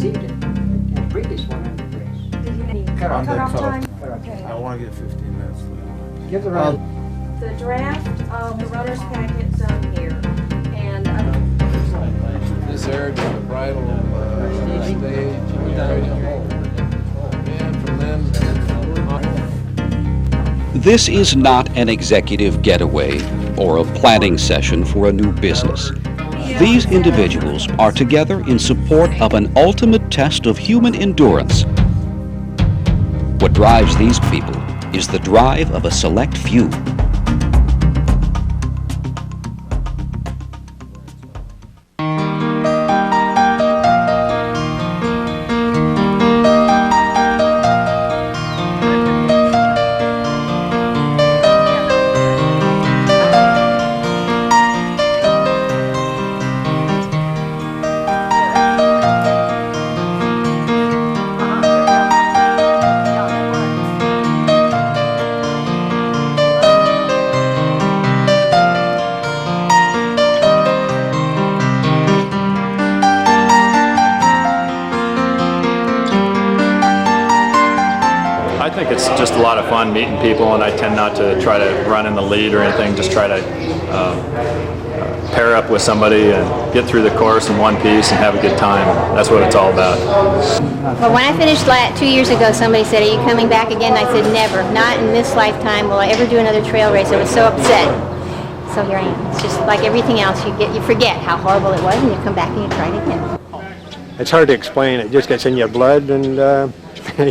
exceeded in the previous 100 race. Cut off time? I want to get 15 minutes. Give the run. The draft of the runner's packet's on here, and This area to the bridal stage, and from then. This is not an executive getaway or a planning session for a new business. These individuals are together in support of an ultimate test of human endurance. What drives these people is the drive of a select few. I think it's just a lot of fun meeting people, and I tend not to try to run in the lead or anything, just try to pair up with somebody and get through the course in one piece and have a good time. That's what it's all about. Well, when I finished 2 years ago, somebody said, "Are you coming back again?" And I said, "Never. Not in this lifetime will I ever do another trail race." I was so upset. So here I am. It's just like everything else. You forget how horrible it was, and you come back and you try it again. It's hard to explain. It just gets in your blood, and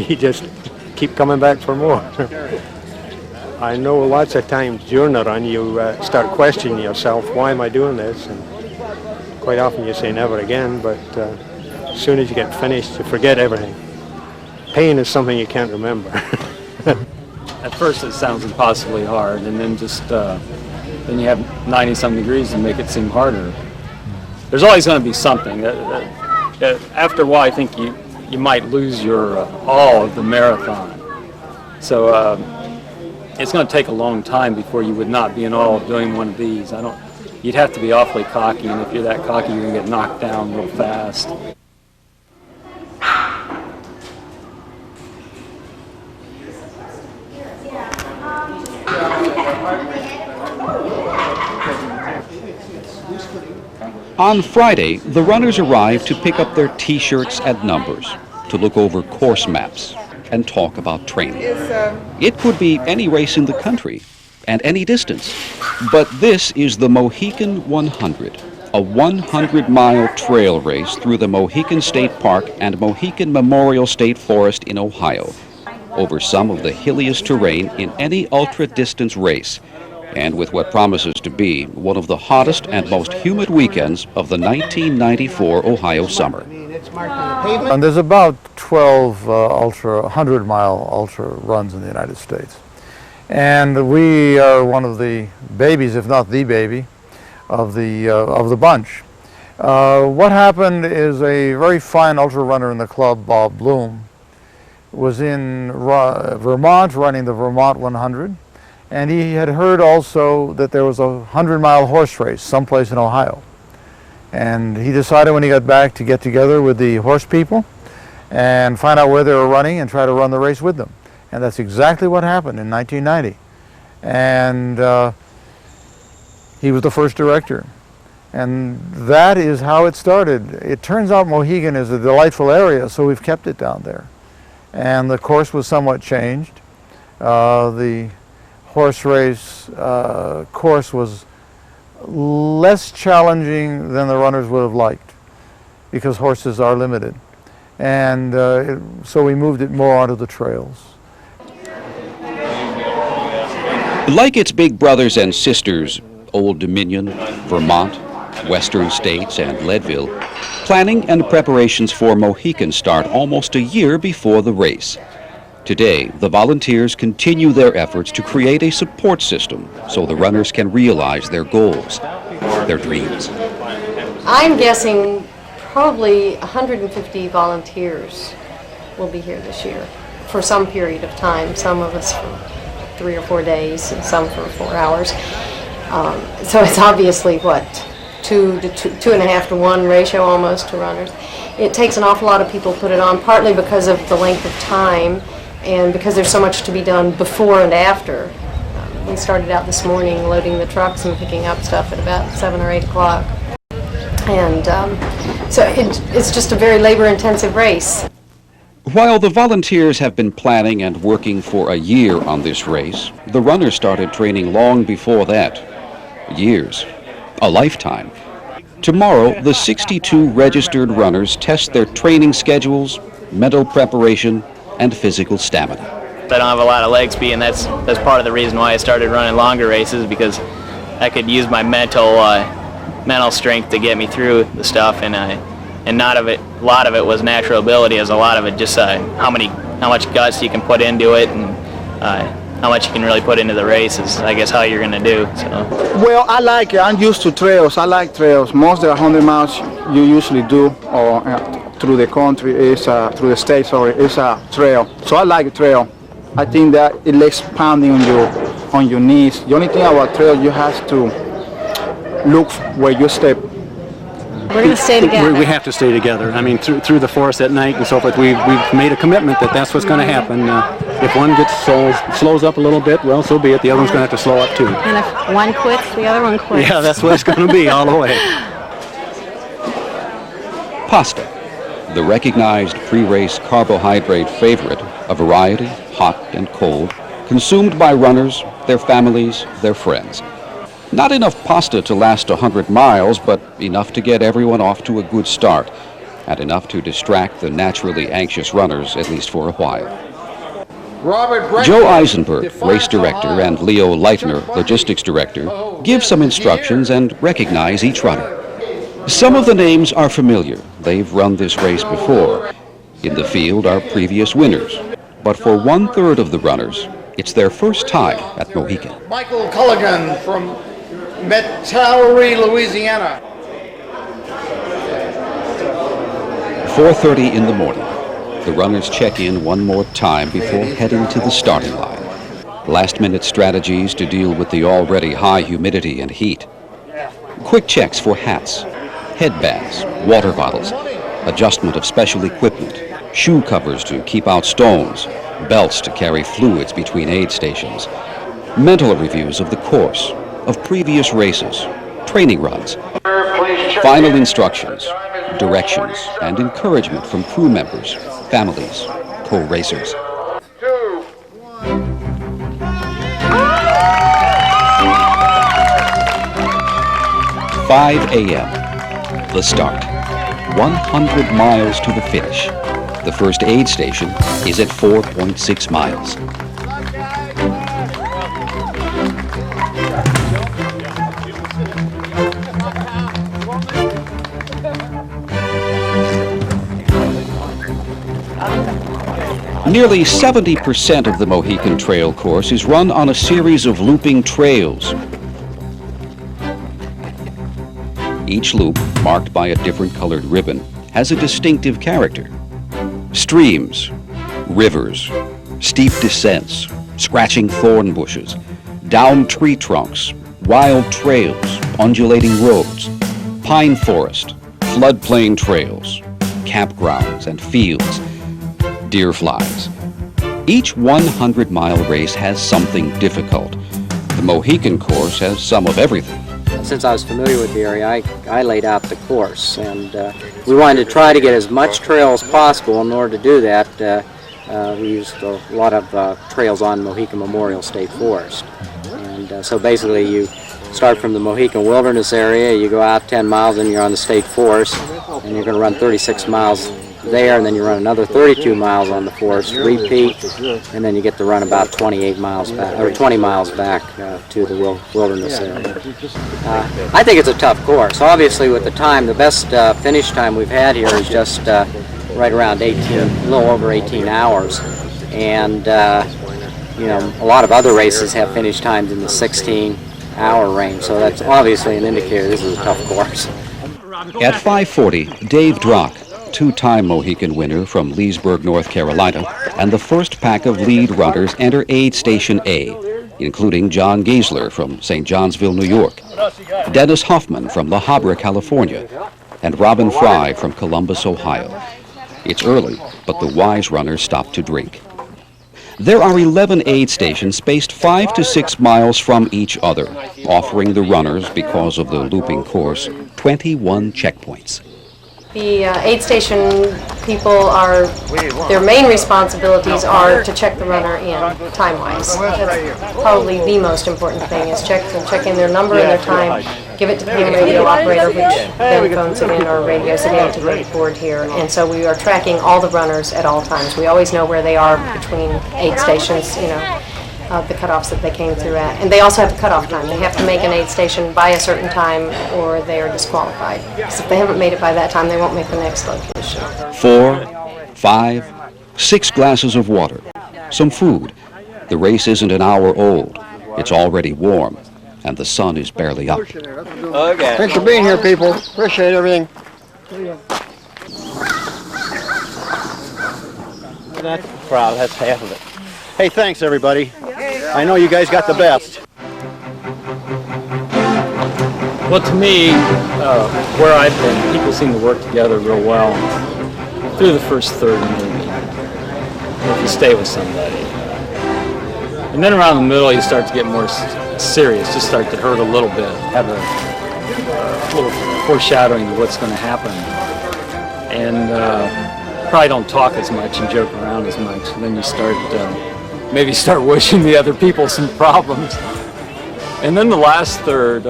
you just keep coming back for more. I know lots of times during the run you start questioning yourself, why am I doing this? And quite often you say never again, but as soon as you get finished, you forget everything. Pain is something you can't remember. At first it sounds impossibly hard, and then just then you have 90-some degrees and make it seem harder. There's always going to be something. After a while, I think you might lose your awe of the marathon. So it's going to take a long time before you would not be in awe of doing one of these. You'd have to be awfully cocky, and if you're that cocky, you're going to get knocked down real fast. On Friday, the runners arrived to pick up their T-shirts and numbers, to look over course maps, and talk about training. It could be any race in the country, and any distance. But this is the Mohican 100, a 100-mile trail race through the Mohican State Park and Mohican Memorial State Forest in Ohio, over some of the hilliest terrain in any ultra-distance race, and with what promises to be one of the hottest and most humid weekends of the 1994 Ohio summer. And there's about 12 100-mile ultra runs in the United States. And we are one of the babies, if not the baby, of the bunch. What happened is a very fine ultra runner in the club, Bob Bloom, was in Vermont running the Vermont 100. And he had heard also that there was a 100-mile horse race someplace in Ohio. And he decided when he got back to get together with the horse people and find out where they were running and try to run the race with them. And that's exactly what happened in 1990. And he was the first director. And that is how it started. It turns out Mohican is a delightful area, so we've kept it down there. And the course was somewhat changed. The horse race course was less challenging than the runners would have liked because horses are limited. And so we moved it more onto the trails. Like its big brothers and sisters, Old Dominion, Vermont, Western States, and Leadville, planning and preparations for Mohican start almost a year before the race. Today, the volunteers continue their efforts to create a support system so the runners can realize their goals, their dreams. I'm guessing probably 150 volunteers will be here this year for some period of time. Some of us for 3 or 4 days and some for 4 hours. So it's obviously, 2 to 2.5 to 1 ratio almost to runners. It takes an awful lot of people to put it on, partly because of the length of time and because there's so much to be done before and after. We started out this morning loading the trucks and picking up stuff at about 7 or 8 o'clock. And so it's just a very labor-intensive race. While the volunteers have been planning and working for a year on this race, the runners started training long before that. Years. A lifetime. Tomorrow, the 62 registered runners test their training schedules, mental preparation, and physical stamina. I don't have a lot of leg speed, and that's part of the reason why I started running longer races, because I could use my mental strength to get me through the stuff, and a lot of it was natural ability, as a lot of it just how much guts you can put into it, and how much you can really put into the race is, I guess, how you're going to do. So. Well, I like it. I'm used to trails. I like trails. Most of the 100 miles you usually do, or through the country, is through the state. Sorry, is a trail. So I like a trail. I think that it less pounding on your knees. The only thing about trail, you have to look where you step. We're going to stay together. We have to stay together. I mean, through the forest at night and so forth, we've made a commitment that that's what's going to happen. If one slows up a little bit, well, so be it. The other one's going to have to slow up too. And if one quits, the other one quits. Yeah, that's what it's going to be all the way. Pasta, the recognized pre-race carbohydrate favorite, a variety, hot and cold, consumed by runners, their families, their friends. Not enough pasta to last 100 miles, but enough to get everyone off to a good start, and enough to distract the naturally anxious runners, at least for a while. Joe Eisenberg, race director, and Leo Lightner, logistics director, give some instructions and recognize each runner. Some of the names are familiar. They've run this race before. In the field are previous winners. But for 1/3 of the runners, it's their first time at Mohican. Michael Culligan from Metairie, Louisiana. 4:30 in the morning. The runners check in one more time before heading to the starting line. Last-minute strategies to deal with the already high humidity and heat. Quick checks for hats, headbands, water bottles, adjustment of special equipment, shoe covers to keep out stones, belts to carry fluids between aid stations, mental reviews of the course, of previous races, training runs, final instructions, directions, and encouragement from crew members, families, co-racers. 5 a.m. The start. 100 miles to the finish. The first aid station is at 4.6 miles. Nearly 70% of the Mohican Trail course is run on a series of looping trails. Each loop, marked by a different colored ribbon, has a distinctive character. Streams, rivers, steep descents, scratching thorn bushes, down tree trunks, wild trails, undulating roads, pine forest, floodplain trails, campgrounds and fields, deer flies. Each 100-mile race has something difficult. The Mohican course has some of everything. Since I was familiar with the area, I laid out the course, and we wanted to try to get as much trail as possible. In order to do that, we used a lot of trails on Mohican Memorial State Forest. And so basically you start from the Mohican Wilderness area, you go out 10 miles and you're on the State Forest, and you're going to run 36 miles there, and then you run another 32 miles on the forest, repeat, and then you get to run about 28 miles back, or 20 miles back to the wilderness area. I think it's a tough course. Obviously, with the time, the best finish time we've had here is just right around 18, a little over 18 hours, and you know, a lot of other races have finish times in the 16-hour range, so that's obviously an indicator this is a tough course. At 5:40, Dave Drock, two-time Mohican winner from Leesburg, North Carolina, and the first pack of lead runners enter Aid Station A. including John Giesler from St. Johnsville, New York, Dennis Hoffman from La Habra, California, and Robin Fry from Columbus, Ohio. It's early, but the wise runners stop to drink. There are 11 aid stations spaced 5 to 6 miles from each other, offering the runners, because of the looping course, 21 checkpoints. The aid station people their main responsibilities are to check the runner in time-wise. That's probably the most important thing, is check in their number and their time, give it to the radio operator, which then phones it in or radios it in to the board here. And so we are tracking all the runners at all times. We always know where they are between aid stations, the cutoffs that they came through at. And they also have a cutoff time. They have to make an aid station by a certain time or they are disqualified. Because if they haven't made it by that time, they won't make the next location. 4, 5, 6 glasses of water, some food. The race isn't an hour old. It's already warm, and the sun is barely up. Okay. Thanks for being here, people. Appreciate everything. That's the crowd, that's half of it. Hey, thanks everybody. I know you guys got the best. Well, to me, where I've been, people seem to work together real well through the first third, maybe, if you stay with somebody. And then around the middle, you start to get more serious, just start to hurt a little bit, have a little foreshadowing of what's going to happen. And probably don't talk as much and joke around as much. And then you start, maybe start wishing the other people some problems. And then the last third,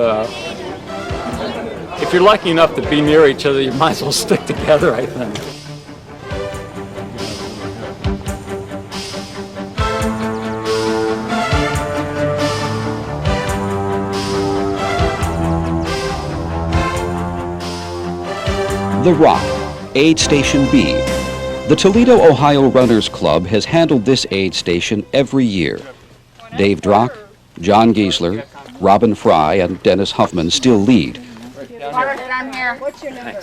if you're lucky enough to be near each other, you might as well stick together, I think. The Rock, Aid Station B. The Toledo, Ohio Runners Club has handled this aid station every year. Dave Drock, John Giesler, Robin Fry, and Dennis Huffman still lead. I'm here. What's your name?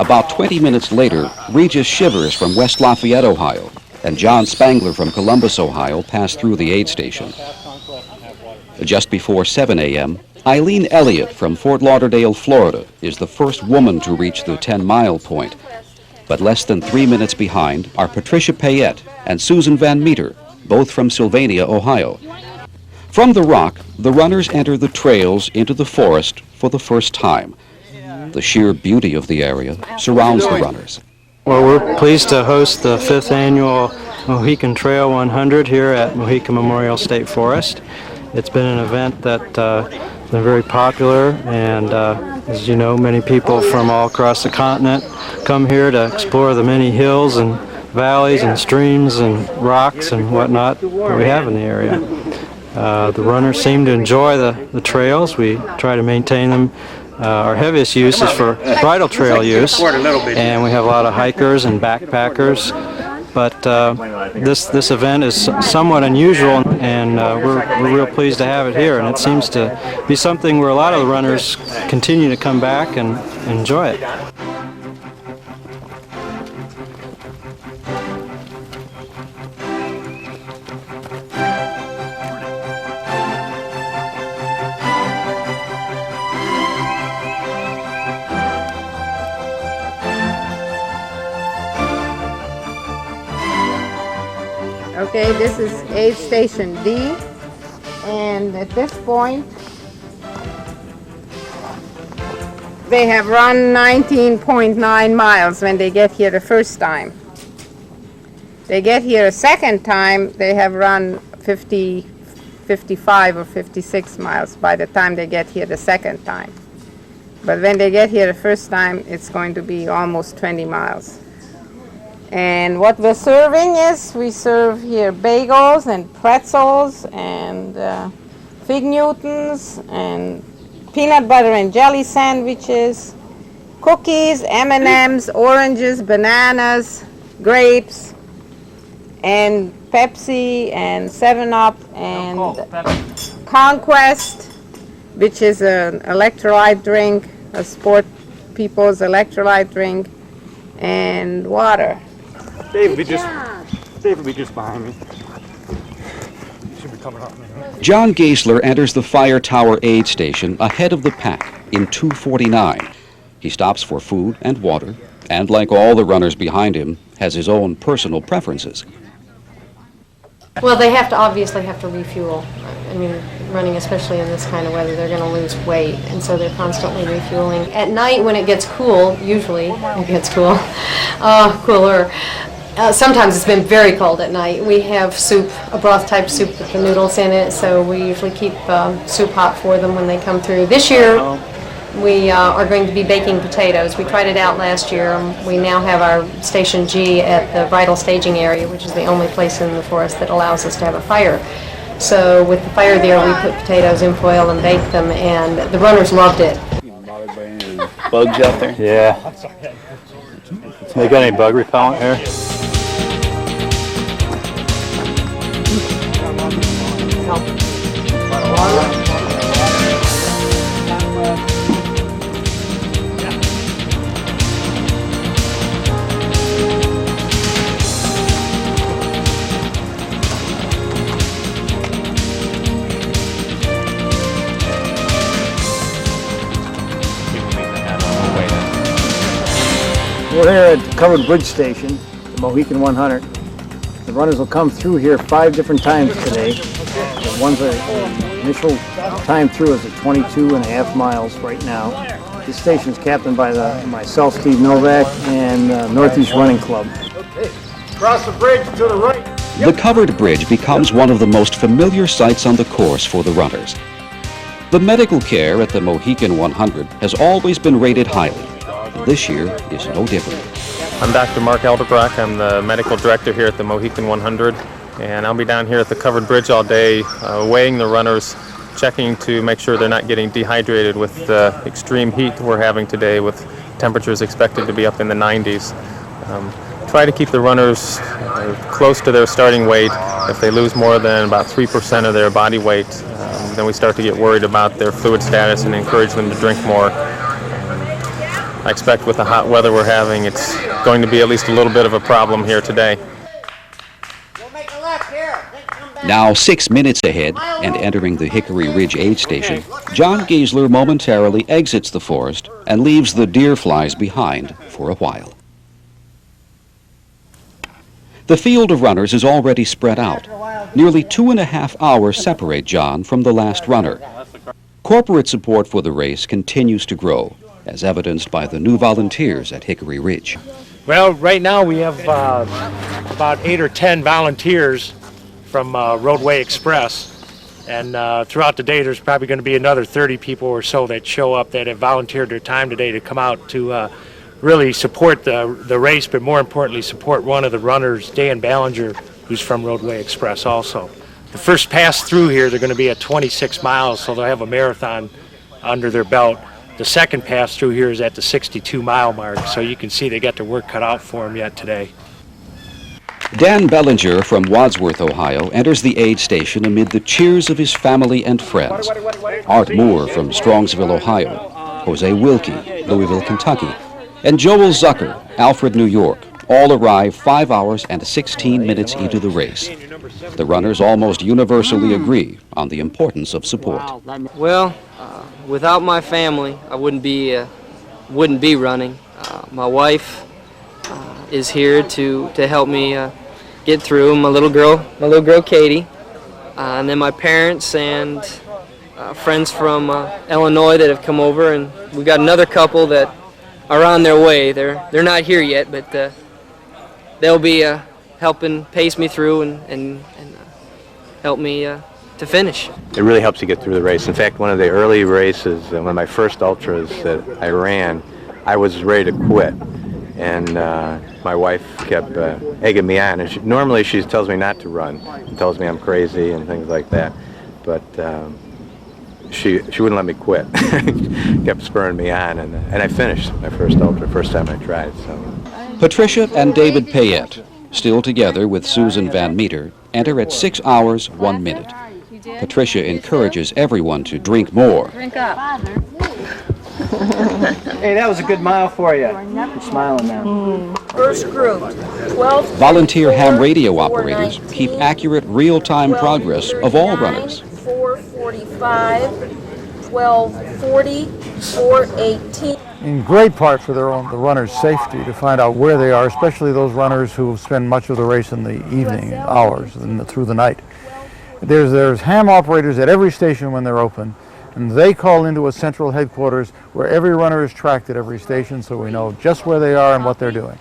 About 20 minutes later, Regis Shivers from West Lafayette, Ohio, and John Spangler from Columbus, Ohio, pass through the aid station. Just before 7 a.m., Eileen Elliott from Fort Lauderdale, Florida, is the first woman to reach the 10-mile point. But less than 3 minutes behind are Patricia Payette and Susan Van Meter, both from Sylvania, Ohio. From the Rock, the runners enter the trails into the forest for the first time. The sheer beauty of the area surrounds the runners. Well, we're pleased to host the 5th annual Mohican Trail 100 here at Mohican Memorial State Forest. It's been an event that's been very popular, and as you know, many people from all across the continent come here to explore the many hills and valleys and streams and rocks and whatnot that we have in the area. The runners seem to enjoy the trails. We try to maintain them. Our heaviest use is for bridle trail use, and we have a lot of hikers and backpackers. But this event is somewhat unusual, and we're real pleased to have it here. And it seems to be something where a lot of the runners continue to come back and enjoy it. Okay, this is aid station D, and at this point they have run 19.9 miles when they get here the first time. They get here a second time, they have run 55 or 56 miles by the time they get here the second time. But when they get here the first time, it's going to be almost 20 miles. And what we're serving is, we serve here bagels and pretzels and fig Newtons and peanut butter and jelly sandwiches, cookies, M&Ms, oranges, bananas, grapes, and Pepsi and 7-Up and Conquest, which is an electrolyte drink, a sport people's electrolyte drink, and water. Dave will be just behind me. He should be coming up. John Geisler enters the Fire Tower aid station ahead of the pack in 2:49. He stops for food and water, and like all the runners behind him, has his own personal preferences. Well, they obviously have to refuel. I mean, running especially in this kind of weather, they're going to lose weight, and so they're constantly refueling. At night when it gets cool, usually it gets cool, cooler. Sometimes it's been very cold at night. We have soup, a broth type soup with the noodles in it, so we usually keep soup hot for them when they come through. This year we are going to be baking potatoes. We tried it out last year. We now have our Station G at the bridal staging area, which is the only place in the forest that allows us to have a fire. So with the fire there, we put potatoes in foil and baked them, and the runners loved it. Bugs out there? Yeah. They got any bug repellent here? We're here at the covered bridge station, the Mohican 100. The runners will come through here 5 different times today. The one's initial time through is at 22.5 miles right now. This station is captained by myself, Steve Novak, and Northeast Running Club. Okay, cross the bridge to the right. The covered bridge becomes one of the most familiar sights on the course for the runners. The medical care at the Mohican 100 has always been rated highly. This year is no different. I'm Dr. Mark Elderbrock. I'm the medical director here at the Mohican 100, and I'll be down here at the covered bridge all day, weighing the runners, checking to make sure they're not getting dehydrated with the extreme heat we're having today, with temperatures expected to be up in the 90s. Try to keep the runners close to their starting weight. If they lose more than about 3% of their body weight, then we start to get worried about their fluid status and encourage them to drink more. I expect with the hot weather we're having, it's going to be at least a little bit of a problem here today. Now 6 minutes ahead and entering the Hickory Ridge aid station, John Geisler momentarily exits the forest and leaves the deer flies behind for a while. The field of runners is already spread out. Nearly 2.5 hours separate John from the last runner. Corporate support for the race continues to grow, as evidenced by the new volunteers at Hickory Ridge. Well, right now we have about 8 or 10 volunteers from Roadway Express, and throughout the day there's probably going to be another 30 people or so that show up that have volunteered their time today to come out to really support the race, but more importantly support one of the runners, Dan Ballinger, who's from Roadway Express also. The first pass through here, they're going to be at 26 miles, so they'll have a marathon under their belt. The second pass through here is at the 62-mile mark, so you can see they got their work cut out for them yet today. Dan Bellinger from Wadsworth, Ohio, enters the aid station amid the cheers of his family and friends. Art Moore from Strongsville, Ohio, Jose Wilkie, Louisville, Kentucky, and Joel Zucker, Alfred, New York, all arrive 5 hours and 16 minutes into the race. The runners almost universally agree on the importance of support. Well, without my family, I wouldn't be running. My wife is here to help me get through. My little girl Katie, and then my parents and friends from Illinois that have come over, and we got another couple that are on their way. They're not here yet, but they'll be helping pace me through and help me to finish. It really helps you get through the race. In fact, one of the early races, one of my first ultras that I ran, I was ready to quit. And my wife kept egging me on. And normally she tells me not to run. She tells me I'm crazy and things like that. But she wouldn't let me quit. Kept spurring me on. And I finished my first ultra, first time I tried. So. Patricia and David Payette, still together with Susan Van Meter, enter at 6 hours, 1 minute. Patricia encourages everyone to drink more. Drink up. Hey, that was a good mile for you. You're smiling now. First group, 12. Volunteer ham radio operators keep accurate real-time progress of all runners. 4:45, 12:40, 4:18. In great part for the runners' safety to find out where they are, especially those runners who spend much of the race in the evening hours and through the night. There's ham operators at every station when they're open, and they call into a central headquarters where every runner is tracked at every station, so we know just where they are and what they're doing.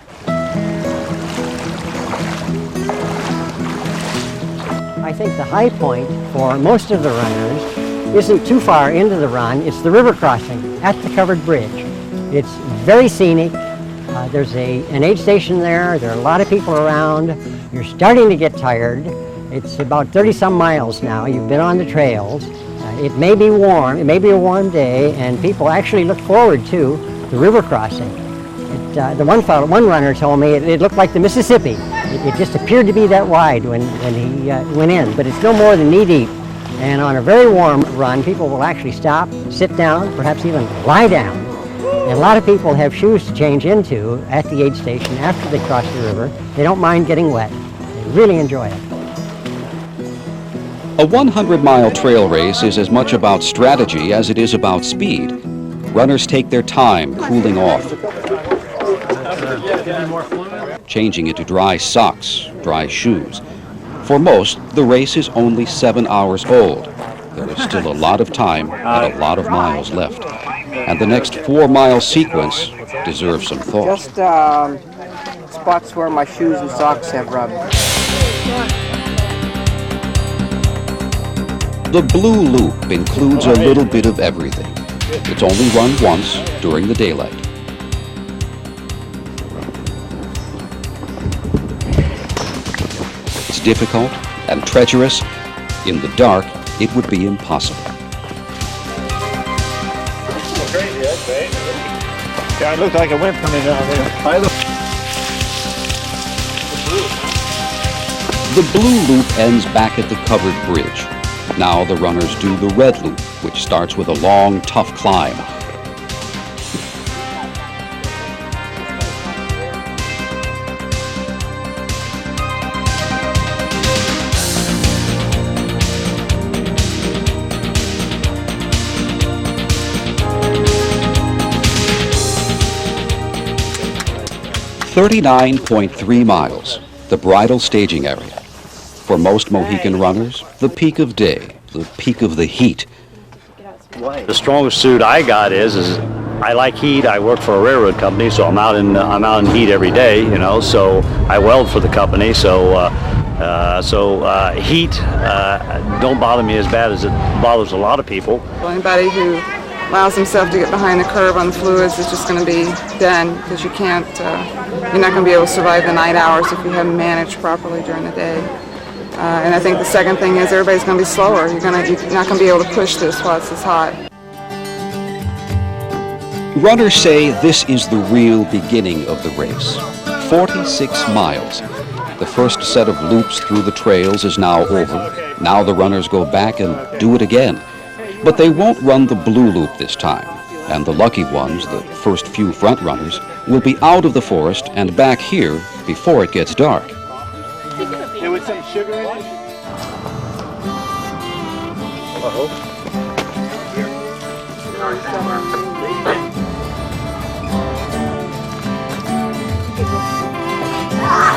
I think the high point for most of the runners isn't too far into the run. It's the river crossing at the covered bridge. It's very scenic. There's an aid station there. There are a lot of people around. You're starting to get tired. It's about 30-some miles now. You've been on the trails. It may be warm. It may be a warm day, and people actually look forward to the river crossing. One runner told me it looked like the Mississippi. It just appeared to be that wide when he went in, but it's no more than knee-deep. And on a very warm run, people will actually stop, sit down, perhaps even lie down. And a lot of people have shoes to change into at the aid station after they cross the river. They don't mind getting wet. They really enjoy it. A 100-mile trail race is as much about strategy as it is about speed. Runners take their time cooling off, changing into dry socks, dry shoes. For most, the race is only 7 hours old. There is still a lot of time and a lot of miles left. And the next 4-mile sequence deserves some thought. Just spots where my shoes and socks have rubbed. The Blue Loop includes a little bit of everything. It's only run once during the daylight. It's difficult and treacherous. In the dark, it would be impossible. Yeah, it looked like a wind coming down there. The Blue Loop ends back at the covered bridge. Now the runners do the Red Loop, which starts with a long, tough climb. .3 miles, the bridle staging area. For most Mohican runners, the peak of day, the peak of the heat. The strongest suit I got is I like heat. I work for a railroad company, so I'm out in heat every day, you know. So I weld for the company, so heat don't bother me as bad as it bothers a lot of people. Anybody who allows himself to get behind the curve on the fluids is just going to be done, because you're not going to be able to survive the night hours if you haven't managed properly during the day. And I think the second thing is everybody's going to be slower. You're not going to be able to push this while it's this hot. Runners say this is the real beginning of the race. 46 miles. The first set of loops through the trails is now over. Now the runners go back and do it again. But they won't run the Blue Loop this time. And the lucky ones, the first few front runners, will be out of the forest and back here before it gets dark. There was some sugar in it? Uh-oh.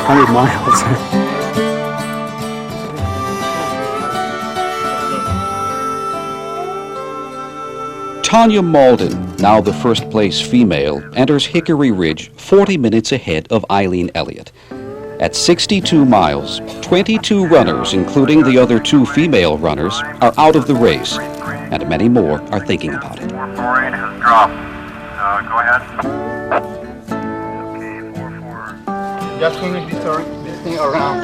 100 miles. Tanya Malden, now the first place female, enters Hickory Ridge 40 minutes ahead of Eileen Elliott. At 62 miles, 22 runners, including the other 2 female runners, are out of the race, and many more are thinking about it. 448 has dropped. Go ahead. Okay, 44. Just going to be turning this thing around.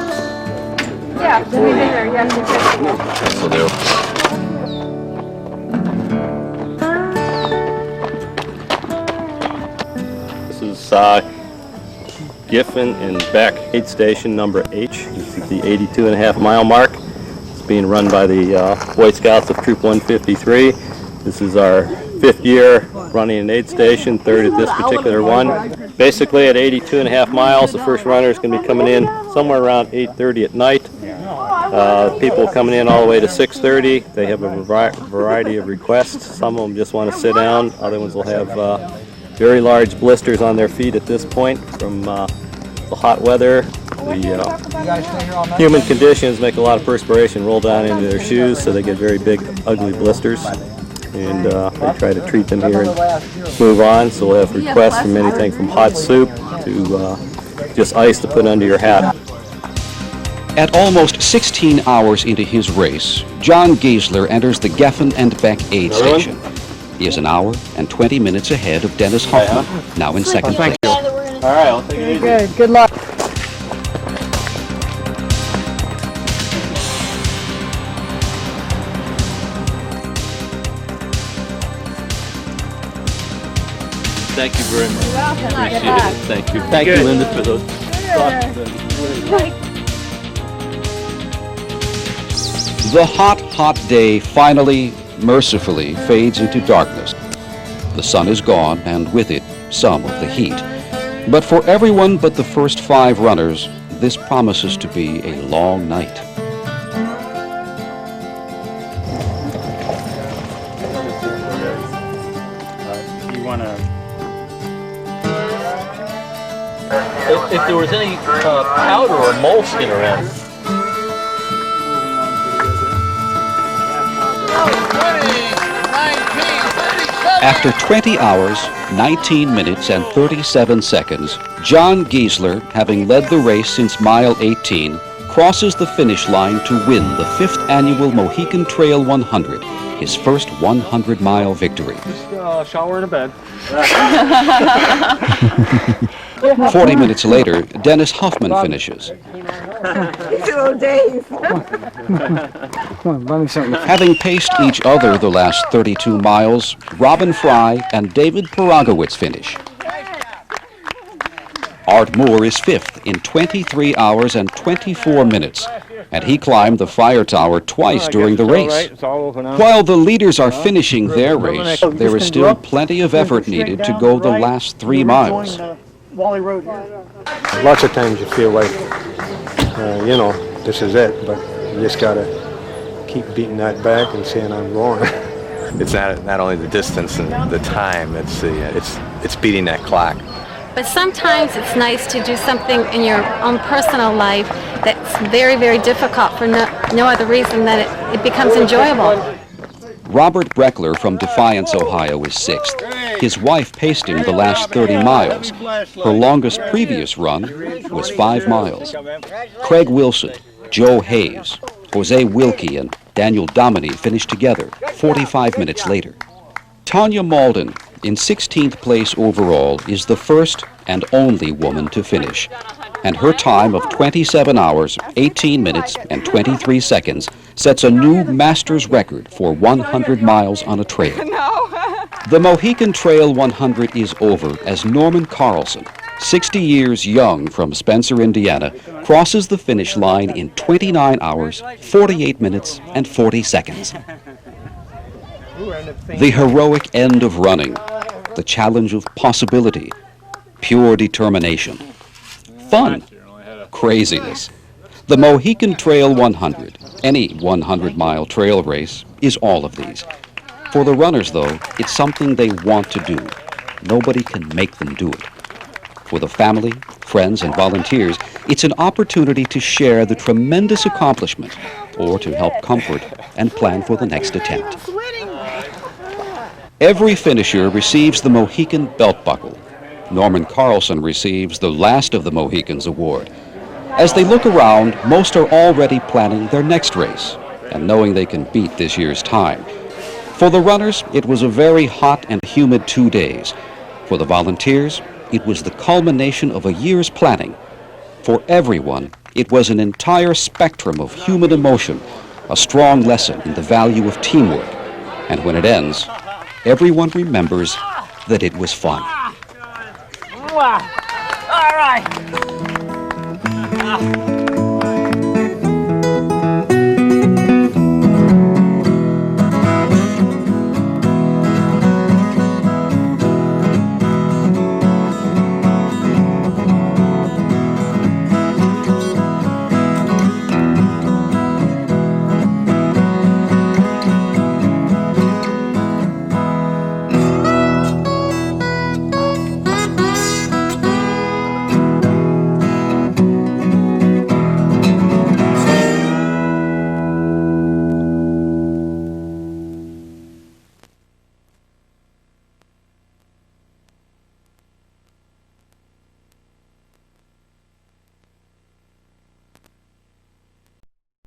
Yeah, we'll be there. Yeah. Will do. This is Giffen and Beck, aid station number H. This is the 82.5 mile mark. It's being run by the Boy Scouts of Troop 153. This is our 5th year running an aid station, 3rd at this particular one. Basically at 82.5 miles, the first runner is going to be coming in somewhere around 8:30 at night. People coming in all the way to 6:30. They have a variety of requests. Some of them just want to sit down. Other ones will have very large blisters on their feet at this point from the hot weather. The human conditions make a lot of perspiration roll down into their shoes, so they get very big, ugly blisters. And they try to treat them here and move on. So we'll have requests from anything from hot soup to just ice to put under your hat. At almost 16 hours into his race, John Giesler enters the Geffen and Beck aid station. He is an hour and 20 minutes ahead of Dennis Hoffman, now in second place. All right, I'll take it easy. Good. Good luck. Thank you very much. Appreciate it. Thank you. Thank you, Linda, for those thoughts. The hot day finally, mercifully, fades into darkness. The sun is gone, and with it, some of the heat. But for everyone but the first 5 runners, this promises to be a long night. You want to... If there was any powder or moleskin around. After 20 hours, 19 minutes and 37 seconds, John Giesler, having led the race since mile 18, crosses the finish line to win the 5th annual Mohican Trail 100, his first 100-mile victory. Just shower in a bed. 40 minutes later, Dennis Hoffman finishes. Having paced each other the last 32 miles, Robin Fry and David Paragowitz finish. Art Moore is 5th in 23 hours and 24 minutes, and he climbed the fire tower twice during the race. While the leaders are finishing their race, there is still plenty of effort needed to go the last 3 miles. Lots of times you feel like, you know, this is it, but you just got to keep beating that back and saying I'm going. It's not only the distance and the time, it's beating that clock. But sometimes it's nice to do something in your own personal life that's very, very difficult for no other reason than it becomes enjoyable. Robert Breckler from Defiance, Ohio is 6th. His wife paced him the last 30 miles. Her longest previous run was 5 miles. Craig Wilson, Joe Hayes, Jose Wilkie, and Daniel Dominy finished together 45 minutes later. Tanya Malden, in 16th place overall, is the first and only woman to finish, and her time of 27 hours, 18 minutes, and 23 seconds sets a new master's record for 100 miles on a trail. The Mohican Trail 100 is over as Norman Carlson, 60 years young from Spencer, Indiana, crosses the finish line in 29 hours, 48 minutes, and 40 seconds. The heroic end of running, the challenge of possibility, pure determination, fun, craziness. The Mohican Trail 100, any 100-mile trail race, is all of these. For the runners, though, it's something they want to do. Nobody can make them do it. For the family, friends, and volunteers, it's an opportunity to share the tremendous accomplishment or to help comfort and plan for the next attempt. Every finisher receives the Mohican Belt Buckle. Norman Carlson receives the Last of the Mohicans award. As they look around, most are already planning their next race and knowing they can beat this year's time. For the runners, it was a very hot and humid 2 days. For the volunteers, it was the culmination of a year's planning. For everyone, it was an entire spectrum of human emotion, a strong lesson in the value of teamwork. And when it ends, everyone remembers that it was fun.